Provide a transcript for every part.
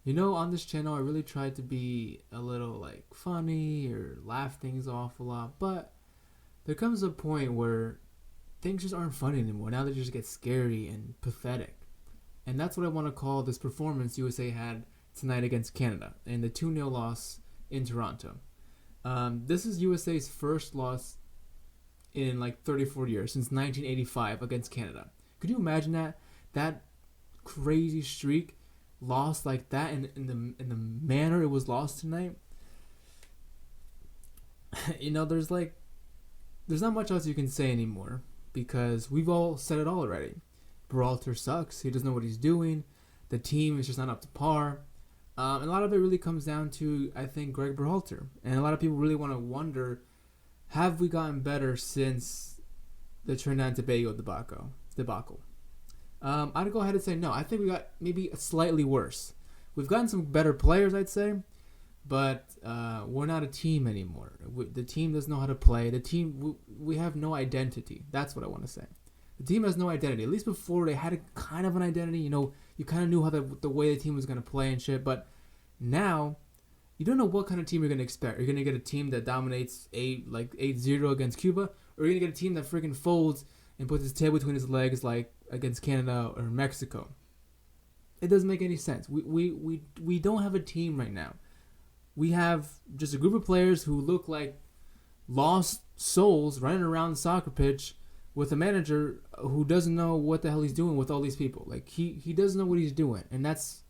On this channel, I really try to be a little like funny or laugh things off a lot, but there comes a point where things just aren't funny anymore. Now they just get scary and pathetic. And that's what I want to call this performance USA had tonight against Canada in the 2-0 loss in Toronto. This is USA's first loss in like 34 years, since 1985 against Canada. Could you imagine that? That crazy streak lost like that in the manner it was lost tonight. There's not much else you can say anymore because we've all said it all already. Berhalter sucks. He doesn't know what he's doing. The team is just not up to par. And a lot of it really comes down to, I think, Greg Berhalter. And a lot of people really want to wonder, have we gotten better since the Trinidad and Tobago debacle? I'd go ahead and say no. I think we got maybe slightly worse. We've gotten some better players, I'd say, but we're not a team anymore. The team doesn't know how to play. We have no identity. That's what I want to say. The team has no identity. At least before, they had a kind of an identity. You kind of knew how the way the team was going to play and shit. But now, you don't know what kind of team you're going to expect. You're going to get a team that dominates 8-0 against Cuba, or you're going to get a team that freaking folds and puts his tail between his legs like against Canada or Mexico. It doesn't make any sense. We don't have a team right now. We have just a group of players who look like lost souls running around the soccer pitch with a manager who doesn't know what the hell he's doing with all these people. Like he doesn't know what he's doing, and that's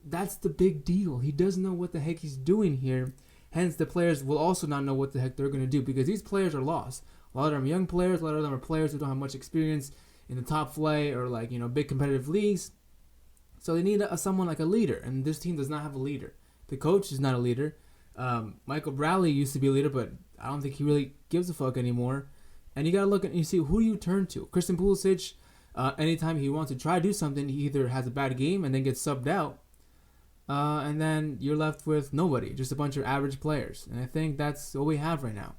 the big deal. He doesn't know what the heck he's doing here. Hence, the players will also not know what the heck they're going to do because these players are lost. A lot of them are young players. A lot of them are players who don't have much experience in the top flight or big competitive leagues. So they need someone like a leader, and this team does not have a leader. The coach is not a leader. Michael Bradley used to be a leader, but I don't think he really gives a fuck anymore. And you gotta look and you see who you turn to. Christian Pulisic, anytime he wants to try to do something, he either has a bad game and then gets subbed out, and then you're left with nobody, just a bunch of average players. And I think that's what we have right now.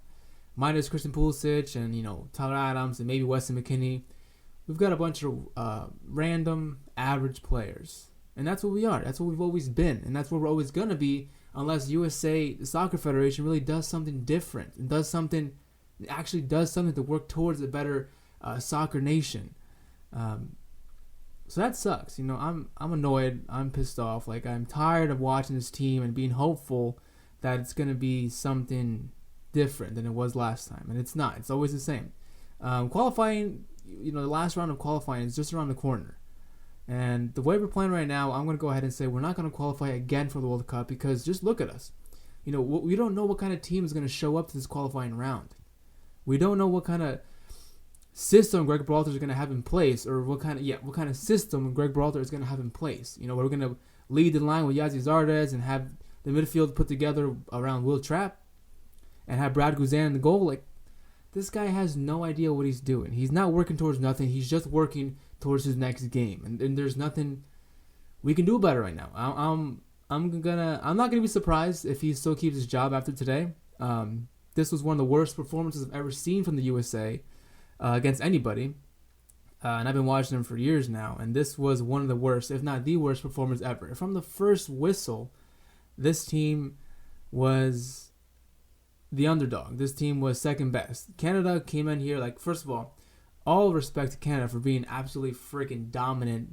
Minus Christian Pulisic and Tyler Adams and maybe Weston McKennie, we've got a bunch of random average players, and that's what we are. That's what we've always been, and that's what we're always gonna be, unless USA, the Soccer Federation, really does something different and actually does something to work towards a better soccer nation. So that sucks. I'm annoyed. I'm pissed off. Like, I'm tired of watching this team and being hopeful that it's going to be something different than it was last time. And it's not. It's always the same. Qualifying, the last round of qualifying is just around the corner. And the way we're playing right now, I'm going to go ahead and say we're not going to qualify again for the World Cup because just look at us. We don't know what kind of team is going to show up to this qualifying round. We don't know what kind of system Greg Berhalter is going to have in place, or what kind of system Greg Berhalter is going to have in place. We're going to lead the line with Yazi Zardes and have the midfield put together around Will Trapp and have Brad Guzan in the goal. Like, this guy has no idea what he's doing. He's not working towards nothing. He's just working towards his next game, and there's nothing we can do about it right now. I'm not gonna be surprised if he still keeps his job after today. This was one of the worst performances I've ever seen from the USA against anybody. And I've been watching them for years now. And this was one of the worst, if not the worst performance ever. From the first whistle, this team was the underdog. This team was second best. Canada came in here, first of all respect to Canada for being absolutely freaking dominant,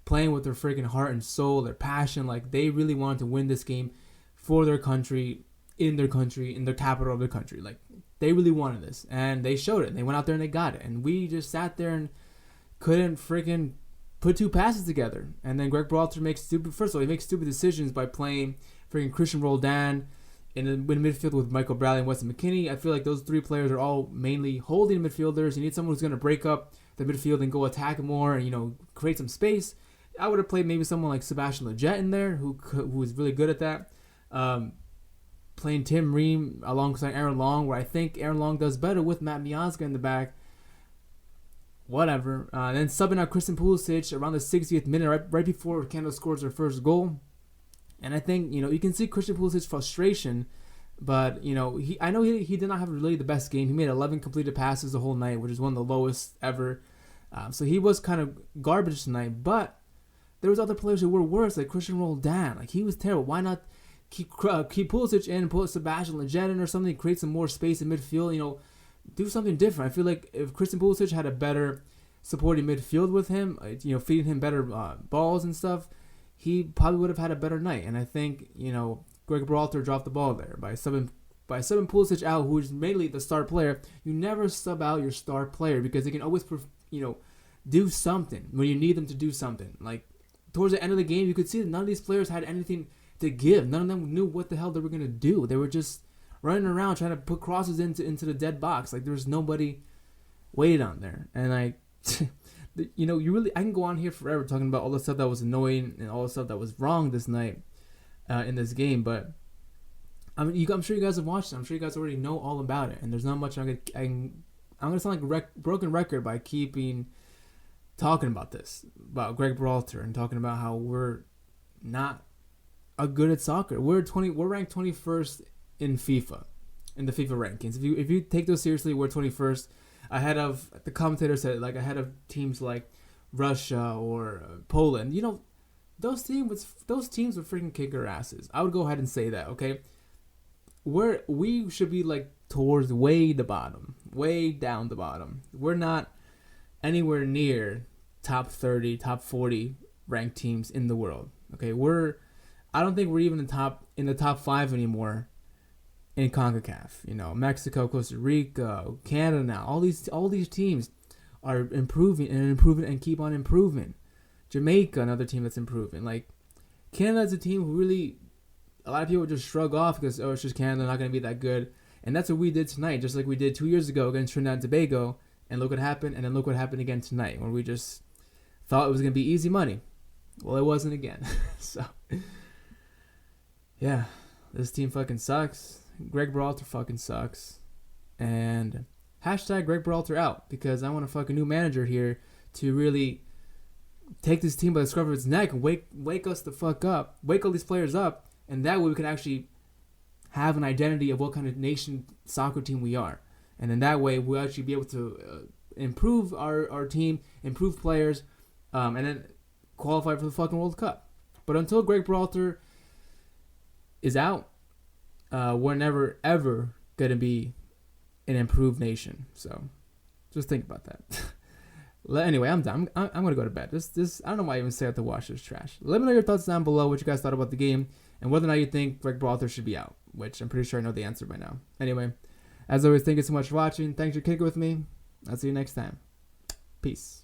playing with their freaking heart and soul, their passion. Like, they really wanted to win this game for their country, in their capital of their country. Like, they really wanted this, and they showed it. They went out there and they got it, and we just sat there and couldn't freaking put two passes together. And then Greg Berhalter makes stupid decisions by playing freaking Christian Roldan in the midfield with Michael Bradley and Weston McKennie. I feel like those three players are all mainly holding midfielders. You need someone who's going to break up the midfield and go attack more and create some space. I would have played maybe someone like Sebastian Lletget in there who was really good at that. Playing Tim Ream alongside Aaron Long, where I think Aaron Long does better with Matt Miazga in the back. Whatever. Then subbing out Christian Pulisic around the 60th minute, right before Canada scores their first goal. And I think, you can see Christian Pulisic's frustration, but, I know he did not have really the best game. He made 11 completed passes the whole night, which is one of the lowest ever. So he was kind of garbage tonight, but there was other players who were worse, like Christian Roldan. Like, he was terrible. Why not keep Pulisic in, put Sebastian Lletget in or something, create some more space in midfield, do something different. I feel like if Christian Pulisic had a better supporting midfield with him, feeding him better balls and stuff, he probably would have had a better night. And I think, Greg Berhalter dropped the ball there by subbing Pulisic out, who is mainly the star player. You never sub out your star player because they can always, do something when you need them to do something. Like, towards the end of the game, you could see that none of these players had anything to give. None of them knew what the hell they were going to do. They were just running around trying to put crosses into the dead box. Like, there was nobody waiting on there. And I can go on here forever talking about all the stuff that was annoying and all the stuff that was wrong this night in this game. But I'm sure you guys have watched it. I'm sure you guys already know all about it. And there's not much I'm going to sound like a broken record by keeping talking about this, about Greg Berhalter, and talking about how we're not good at soccer. We're ranked 21st in FIFA, in the FIFA rankings. If you take those seriously, we're 21st, ahead of, the commentator said, like, ahead of teams like Russia or Poland. Those teams would freaking kick our asses. I would go ahead and say that. Okay, we should be like towards way the bottom, way down the bottom. We're not anywhere near top 30, top 40 ranked teams in the world. Okay, I don't think we're even in the top 5 anymore in CONCACAF. Mexico, Costa Rica, Canada now. All these teams are improving and keep on improving. Jamaica, another team that's improving. Like, Canada's a team who really, a lot of people just shrug off because, it's just Canada, not going to be that good. And that's what we did tonight, just like we did 2 years ago against Trinidad and Tobago. And look what happened, and then look what happened again tonight, when we just thought it was going to be easy money. Well, it wasn't again. So, yeah, this team fucking sucks. Greg Berhalter fucking sucks. And hashtag Greg Berhalter out, because I want a fucking new manager here to really take this team by the scruff of its neck and wake us the fuck up, wake all these players up, and that way we can actually have an identity of what kind of nation soccer team we are. And then that way we'll actually be able to improve our team, improve players, and then qualify for the fucking World Cup. But until Greg Berhalter is out, we're never, ever going to be an improved nation. So just think about that. Anyway, I'm done. I'm going to go to bed. This I don't know why I even say I have to watch this trash. Let me know your thoughts down below, what you guys thought about the game, and whether or not you think Greg Berhalter should be out, which I'm pretty sure I know the answer by now. Anyway, as always, thank you so much for watching. Thanks for kicking with me. I'll see you next time. Peace.